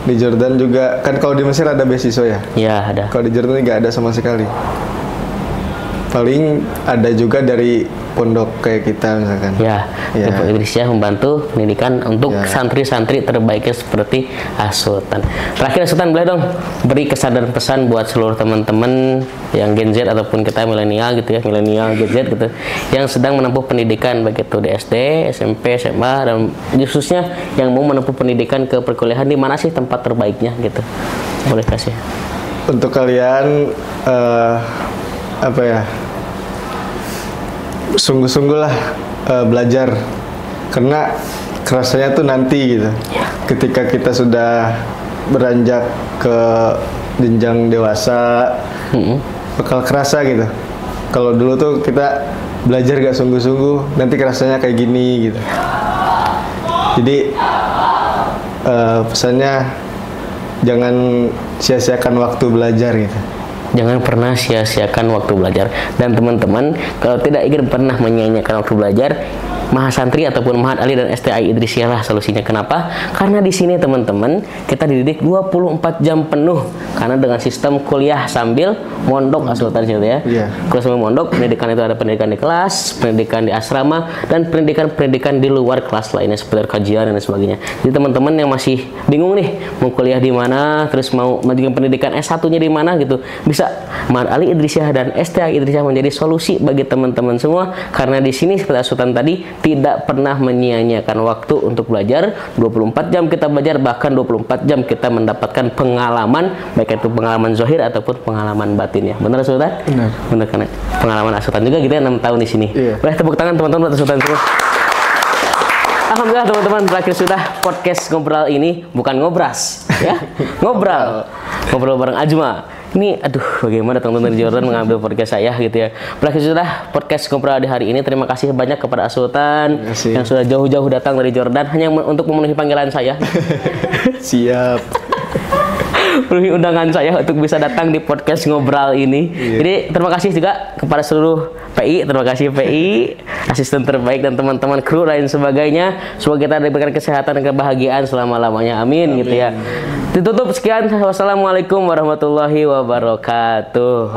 di Jordan juga kan, kalau di Mesir ada beasiswa ya. Iya ada. Kalau di Jordan nggak ada sama sekali. Paling ada juga dari pondok kayak kita misalkan. Ya, Ya. Idrisyah membantu pendidikan untuk Ya. santri-santri terbaiknya seperti Sultan. Terakhir Sultan, boleh dong beri kesan dan pesan buat seluruh teman-teman yang Gen Z ataupun kita milenial gitu ya, milenial Gen Z gitu, yang sedang menempuh pendidikan baik itu di SD, SMP, SMA, dan khususnya yang mau menempuh pendidikan ke perkuliahan, di mana sih tempat terbaiknya gitu? Boleh kasih. Untuk kalian apa ya? Sungguh-sungguh lah belajar, karena kerasanya tuh nanti gitu. Ketika kita sudah beranjak ke jenjang dewasa, bakal kerasa gitu. Kalau dulu tuh kita belajar gak sungguh-sungguh, nanti kerasanya kayak gini gitu. Jadi pesannya jangan sia-siakan waktu belajar gitu. Jangan pernah sia-siakan waktu belajar. Dan teman-teman, kalau tidak ingin pernah menyia-nyiakan waktu belajar, Mahasantri ataupun Mahat Ali dan STI Idrisiyah lah solusinya. Kenapa? Karena di sini teman-teman kita dididik 24 jam penuh karena dengan sistem kuliah sambil mondok Sultan gitu ya. Kuliah sambil mondok, pendidikan itu ada pendidikan di kelas, pendidikan di asrama, dan pendidikan di luar kelas lainnya seperti kajian dan sebagainya. Jadi teman-teman yang masih bingung nih mau kuliah di mana, terus mau melanjutkan pendidikan S1-nya di mana gitu, bisa Mahat Ali Idrisiyah dan STI Idrisiyah menjadi solusi bagi teman-teman semua karena di sini seperti Sultan tadi tidak pernah menyia-nyiakan waktu untuk belajar. 24 jam kita belajar, bahkan 24 jam kita mendapatkan pengalaman, baik itu pengalaman zahir ataupun pengalaman batin ya. Benar Sultan? Benar. Benar kan? Pengalaman Sultan juga gitu ya, 6 tahun di sini. Boleh tepuk tangan teman-teman buat Sultan semua. Alhamdulillah teman-teman, terakhir sudah podcast ngobrol ini, bukan ngobras ya. Ngobrol bareng Ajma. Ini aduh bagaimana teman-teman dari Jordan mengambil podcast saya gitu ya. Berakhir sudah podcast ngobrol di hari ini. Terima kasih banyak kepada Sultan yang sudah jauh-jauh datang dari Jordan hanya untuk memenuhi panggilan saya. Siap. Memenuhi undangan saya untuk bisa datang di podcast ngobrol ini. Jadi terima kasih juga kepada seluruh PI, terima kasih PI, asisten terbaik dan teman-teman kru lain sebagainya. Semoga kita diberikan kesehatan dan kebahagiaan selama-lamanya. Amin gitu ya. Ditutup sekian. Wassalamualaikum warahmatullahi wabarakatuh.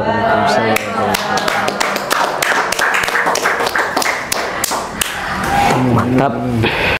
Mantap.